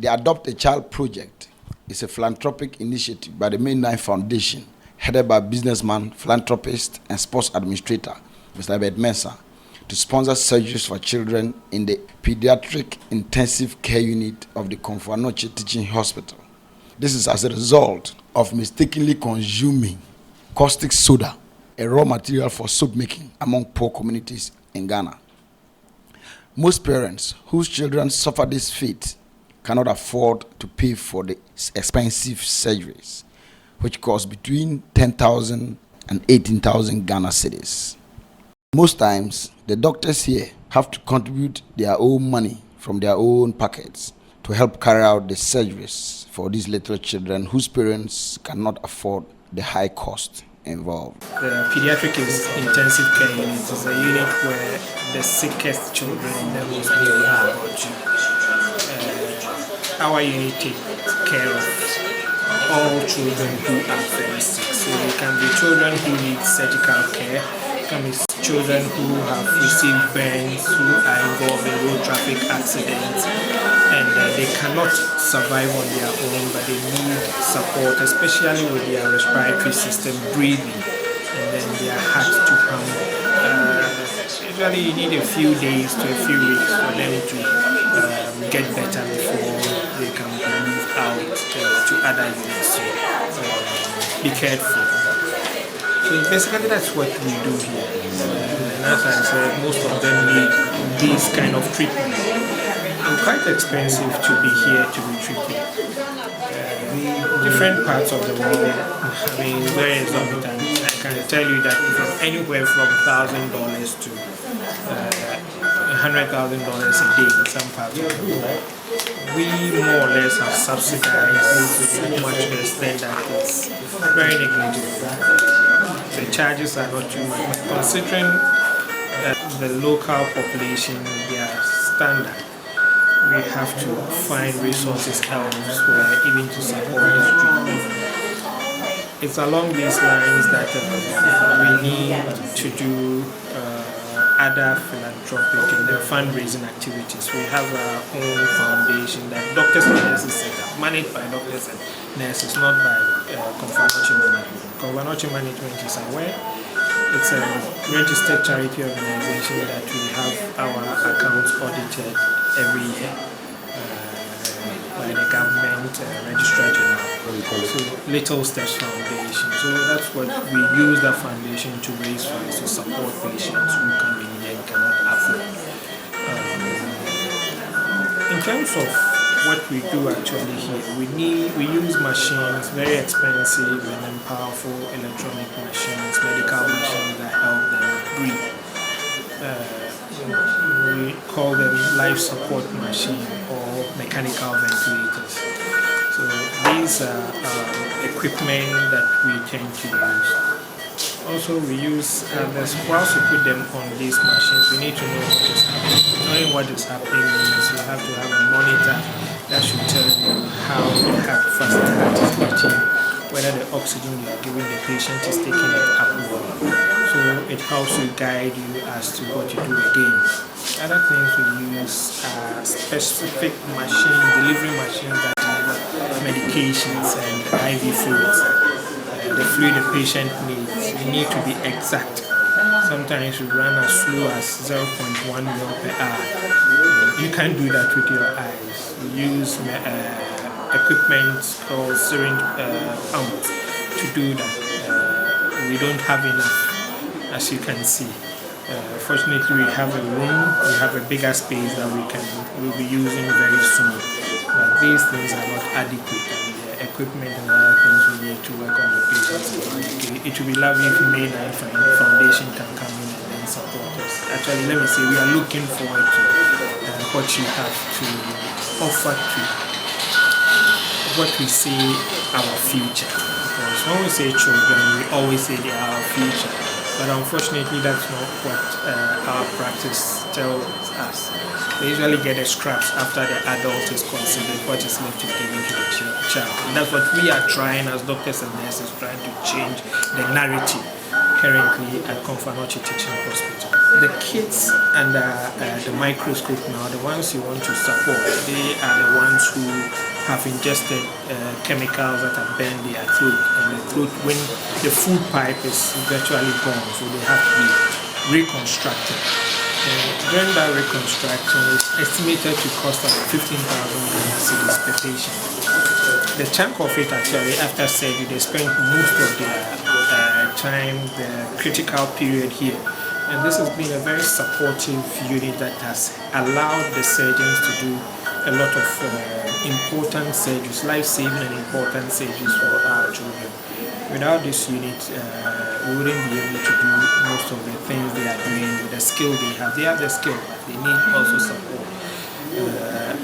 The Adopt a Child project is a philanthropic initiative by the Mainline Foundation, headed by businessman, philanthropist, and sports administrator, Mr. Abed Mensah, to sponsor surgeries for children in the Pediatric Intensive Care Unit of the Komfo Anokye Teaching Hospital. This is as a result of mistakenly consuming caustic soda, a raw material for soap making, among poor communities in Ghana. Most parents whose children suffer this fate cannot afford to pay for the expensive surgeries, which cost between 10,000 and 18,000 Ghana cedis. Most times, the doctors here have to contribute their own money from their own pockets to help carry out the surgeries for these little children whose parents cannot afford the high cost involved. The Pediatric Intensive Care Unit is a unit where the sickest children in the hospital are brought to. Our unit takes care of all children who are very sick. So they can be children who need surgical care, can be children who have received burns, who are involved in road traffic accidents, and they cannot survive on their own, but they need support, especially with their respiratory system breathing, and then their heart to pump. Usually you need a few days to a few weeks for them to get better before they can be moved out to other units to be cared for. So basically that's what we do here. And as I said, most of them need these kind of treatment. And quite expensive to be here to be treated. Different parts of the world, I mean, very exorbitant. I can tell you that from anywhere from $1,000 to $100,000 a day in some parts of the world. We more or less have subsidized to so much extent that it's very negligible. The charges are not too much, but considering the local population, their standard, we have to find resources elsewhere even to support this treatment. It's along these lines that we need to do other philanthropic and fundraising activities. We have our own foundation that doctors and nurses set up, managed by doctors and nurses, not by Komfo Anokye Management. Komfo Anokye Management is aware. It's a registered charity organization that we have our accounts audited every year by the government registrar general. So Little Steps Foundation. So that's what we use that foundation to raise funds to support patients who come in here and cannot afford. In terms of what we do actually here, we use machines, very expensive and then powerful electronic machines, medical machines that help them breathe. We call them life support machine or mechanical ventilators. So these are equipment that we tend to use. Also we use, whilst we put them on these machines, we need to know what is happening. Knowing what is happening means you have to have a monitor that should tell you how the heart fast heart is beating, whether the oxygen you are giving the patient is taking it upward. So it helps you guide you as to what to do again. Other things we use are specific machines, delivery machines that deliver medications and IV fluids. The fluid the patient needs, you need to be exact. Sometimes we run as slow as 0.1 ml per hour. You can't do that with your eyes. We use equipment called syringe pumps to do that. We don't have enough, as you can see. Fortunately, we have a room, we have a bigger space that we'll be using very soon. But these things are not adequate. The equipment and other things we need to work on the patients. It would be lovely if Mainline Foundation can come in and then support us. Actually, let me say, we are looking forward to what you have to offer to what we see our future. Because when we say children, we always say they are our future. But unfortunately, that's not what our practice tells us. They usually get the scraps after the adult is considered, what is left is given to the child. And that's what we are trying as doctors and nurses, trying to change the narrative currently at Komfo Anokye Teaching Hospital. the kids under the microscope now, the ones you want to support, they are the ones who have ingested chemicals that have burned their throat, and the throat, when the food pipe is virtually gone, so they have to be reconstructed. During that reconstruction, is estimated to cost about 15,000 cedis per patient. The chunk of it actually, after surgery, they spend most of their time, the critical period here. And this has been a very supportive unit that has allowed the surgeons to do a lot of important surgeries, life-saving and important surgeries for our children. Without this unit, we wouldn't be able to do most of the things they are doing with the skill they have. They have the skill, but they need also support.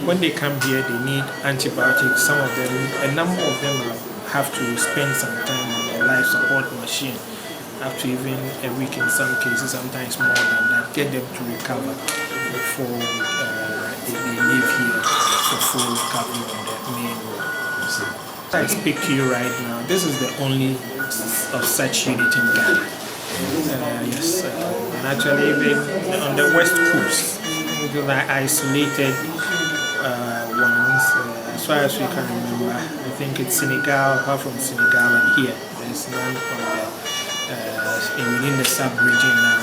When they come here, they need antibiotics. Some of them, a number of them have to spend some time on their life support machine, up to even a week in some cases, sometimes more than that, get them to recover before they leave here for full recovery on the main road. I speak to you right now, this is the only of such unit in Ghana. Yes, and actually even on the west coast, because I isolated ones, as far as we can remember. I think it's Senegal, apart from Senegal and here, there's none on within the sub-region now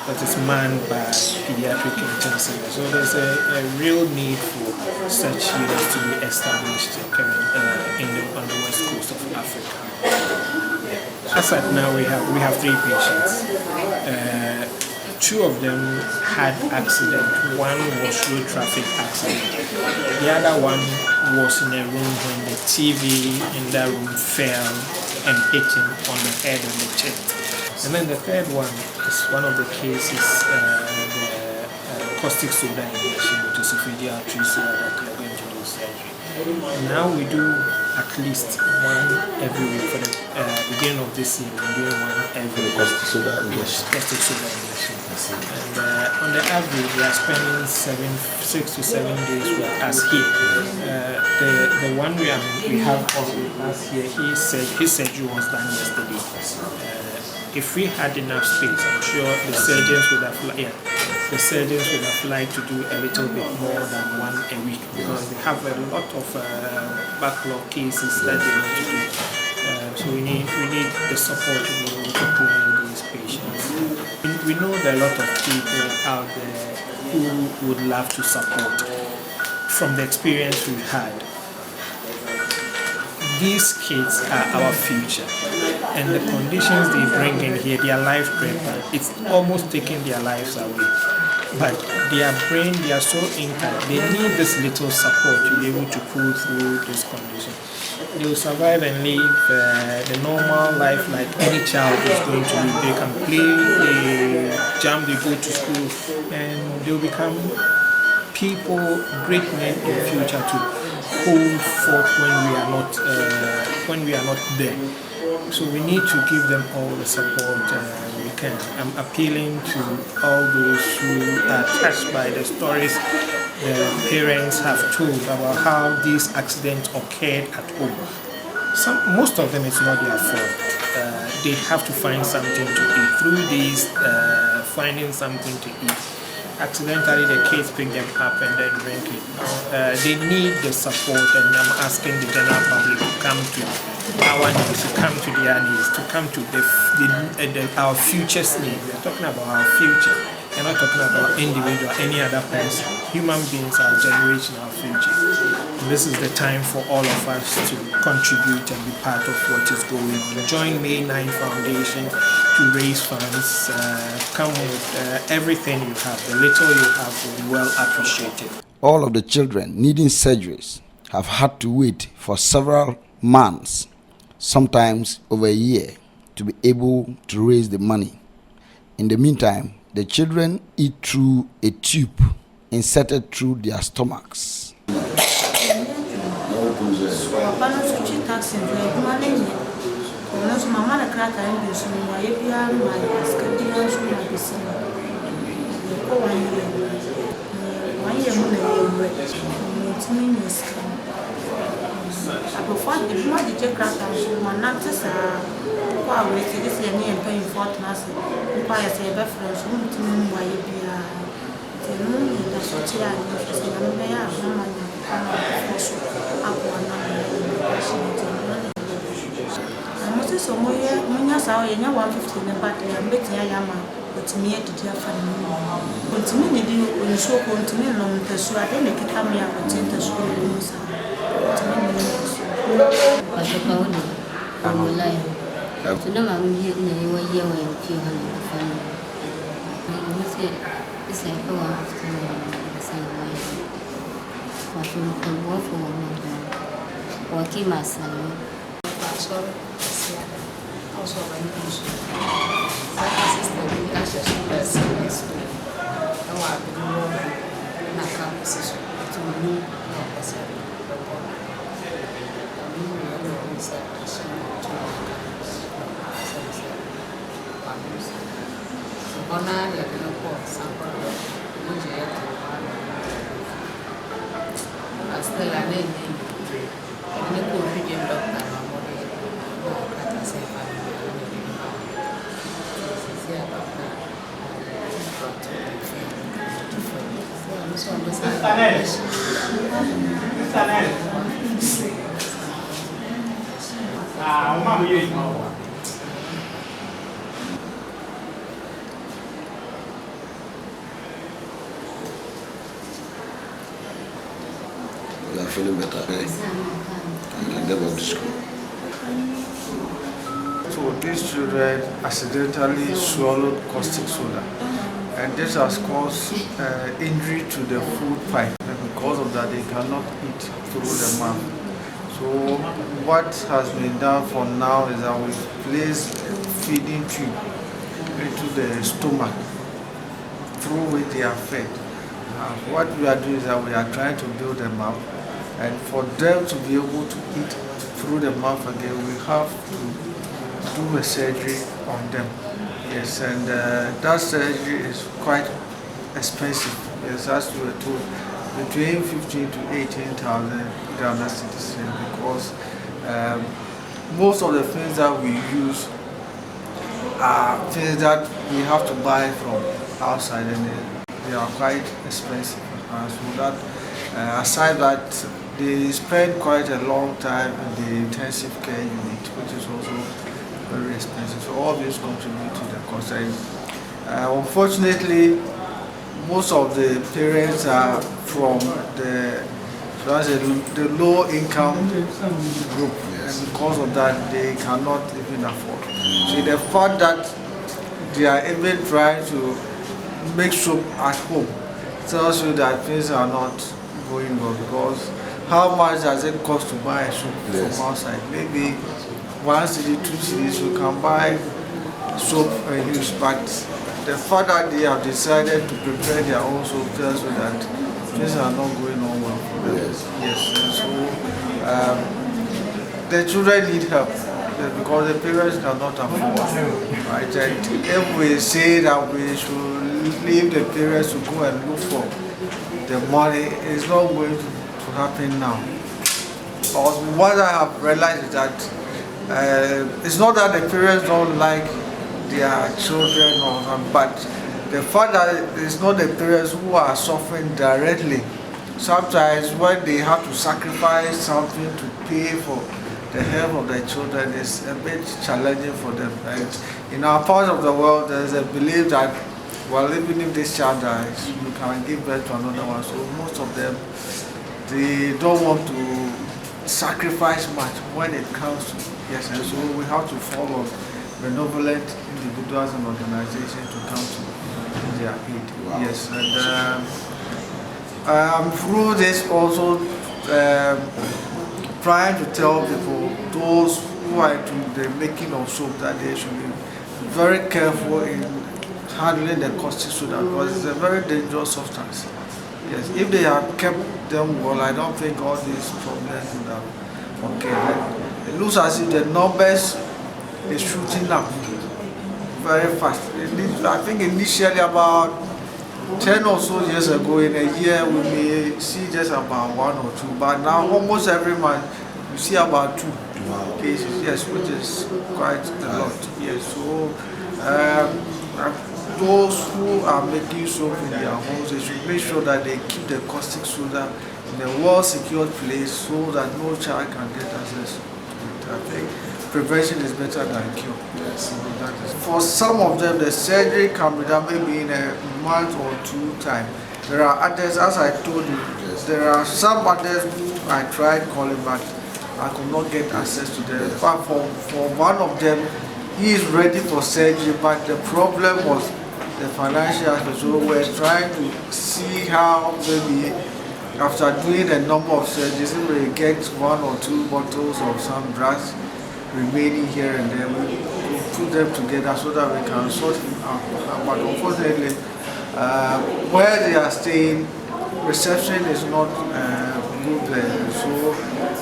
that is manned by pediatric intensive. So there's a real need for such units to be established on the west coast of Africa. As at now, we have 3 patients. 2 of them had accident. One was road traffic accident. The other one was in a room when the TV in that room fell and hit him on the head and the chest. And then the third one is one of the cases, the caustic soda injection, which is esophageal atresia that we are going to do surgery. Now we do at least one every week. For the beginning of this year, we're doing one every week. Caustic soda injection. Caustic soda injection. And on the average, we are spending 6 to 7 days with us here. The one we have on with us here, his surgery was done yesterday. If we had enough space, I'm sure the surgeons would have liked to do a little bit more than one a week, because they have a lot of backlog cases that they need to do. So we need the support to be able to clear these patients. We know there are a lot of people out there who would love to support. From the experience we've had, these kids are our future, and the conditions they bring in here, they are life threatening. It's almost taking their lives away. But their brain, they are so intact, they need this little support to be able to pull through this condition. They will survive and live the normal life like any child is going to live. They can play, they jump, they go to school, and they'll become people, great men in the future to hold forth when we are not there. So we need to give them all the support we can. I'm appealing to all those who are touched by the stories the parents have told about how these accidents occurred at home. Most of them, it's not their fault. They have to find something to eat. Through these finding something to eat, accidentally the kids pick them up and then drink it. They need the support, and I'm asking the general public to come to our needs, to come to their needs, to come to our future's needs. We're talking about our future. We're not talking about individual, any other person. Human beings are generation, our future. And this is the time for all of us to contribute and be part of what is going on. Join May 9 Foundation to raise funds. Come with everything you have. The little you have will be well appreciated. All of the children needing surgeries have had to wait for several months, sometimes over a year, to be able to raise the money. In the meantime, the children eat through a tube inserted through their stomachs. Before the blood, the check out and not just quite waiting this year and paying for us. Quite a reference room to me why you be the moon, the social and the may have no money. I must say, somewhere, when you saw in 150 in the battery, I'm betting I am but me to dear family. Continue when you so continue on the so I didn't make it come here and change the school. You are feeling better, right? You can get back to school. So these children accidentally swallowed caustic soda, and this has caused injury to the food pipe, and because of that they cannot eat through the mouth. So what has been done for now is that we place a feeding tube into the stomach through which they are fed. What we are doing is that we are trying to build them up, and for them to be able to eat through the mouth again, we have to do a surgery on them. Yes, and that surgery is quite expensive. Yes, as we were told, between 15 to 18,000 Ghana cedis, because most of the things that we use are things that we have to buy from outside, and they are quite expensive. So that aside that, they spend quite a long time in the intensive care unit, which is also very expensive. So all this contribute to the cost. Unfortunately, most of the parents are from the low income group, and because of that they cannot even afford. So the fact that they are even trying to make soup at home tells you that things are not going well, because how much does it cost to buy a soup from outside? Maybe 1 cedi, 2 cedis you can buy soap and use, but the fact that they have decided to prepare their own soap tells you that things are not going on well for them. Yes. And so the children need help because the parents cannot afford. Right? And if we say that we should leave the parents to go and look for the money, it's not going to happen now. Because what I have realized is that it's not that the parents don't like their children, but the fact that it's not the parents who are suffering directly. Sometimes when they have to sacrifice something to pay for the health of their children, it's a bit challenging for them. And in our part of the world, there's a belief that, well, even if this child dies, you can give birth to another one. So most of them, they don't want to sacrifice much when it comes to, yes, and so we have to follow benevolent individuals and organizations to come to their aid. Wow. Yes, and through this also trying to tell people, those who are into the making of soap, that they should be very careful in handling the caustic soda, because it's a very dangerous substance. Yes, if they have kept them well, I don't think all these problems would have occurred. It looks as if the numbers is shooting up very fast. I think initially about 10 or so years ago, in a year we may see just about 1 or 2, but now almost every month You see about 2 cases, yes, which is quite a lot. Yes, so those who are making soap in their homes, they should make sure that they keep the caustic soda in a well-secured place so that no child can get access to it. I think prevention is better than cure. Yes. So that is. For some of them, the surgery can be done maybe in a month or 2 time. There are others, as I told you, there are some others who I tried calling, but I could not get access to them. But for one of them, he is ready for surgery, but the problem was the financial aspect. So we're trying to see how maybe after doing a number of surgeries, we get 1 or 2 bottles of some drugs remaining here and there. We put them together so that we can sort him out. But unfortunately, where they are staying, reception is not good there. So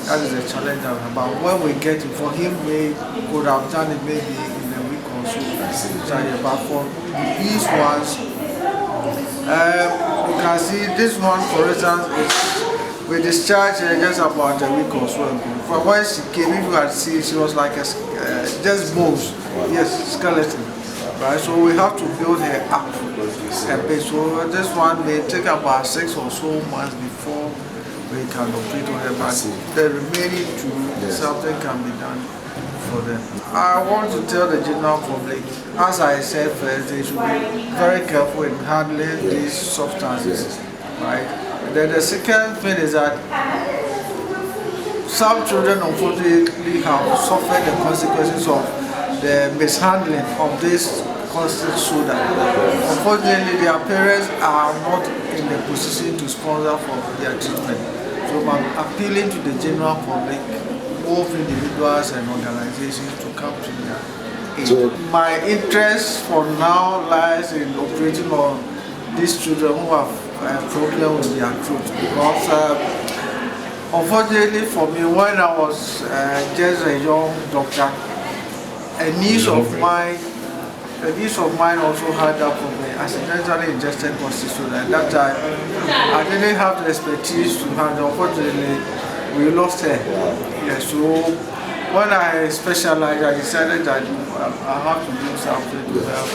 that is a challenge. But when we get it for him, we could have done it maybe in a week or so. But for these ones, you can see this one, for instance, we discharged just about a week or so ago. But when she came, if you had seen, she was like just bones, yes, skeleton. Right, so we have to build her up a bit. So this one may take about 6 or so months before we can operate on her. But the remaining 2, something can be done for them. I want to tell the general public, as I said first, they should be very careful in handling these substances. Right. And then the second thing is that some children unfortunately have suffered the consequences of the mishandling of this caustic soda. Unfortunately, their parents are not in the position to sponsor for their treatment. So I'm appealing to the general public, both individuals and organizations, to come to their aid. So my interest for now lies in operating on these children who have a problem with their throat. Because unfortunately for me, when I was just a young doctor, a niece of mine also had that problem. Accidentally ingested caustic soda. At that time, I didn't have the expertise to handle. Unfortunately, we lost her. Yeah, so when I specialized, I decided that I have to do something to help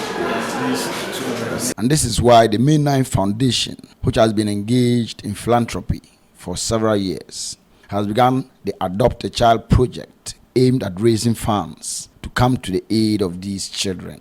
these children. And this is why the May 9 Foundation, which has been engaged in philanthropy for several years, has begun the Adopt a Child project aimed at raising funds to come to the aid of these children.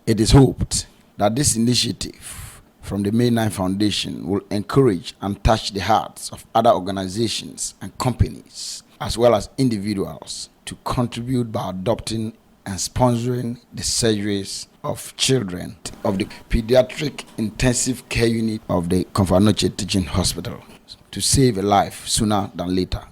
It is hoped that this initiative from the May 9 Foundation will encourage and touch the hearts of other organizations and companies, as well as individuals, to contribute by adopting and sponsoring the surgeries of children of the Pediatric Intensive Care Unit of the Comfort Noche Teaching Hospital to save a life sooner than later.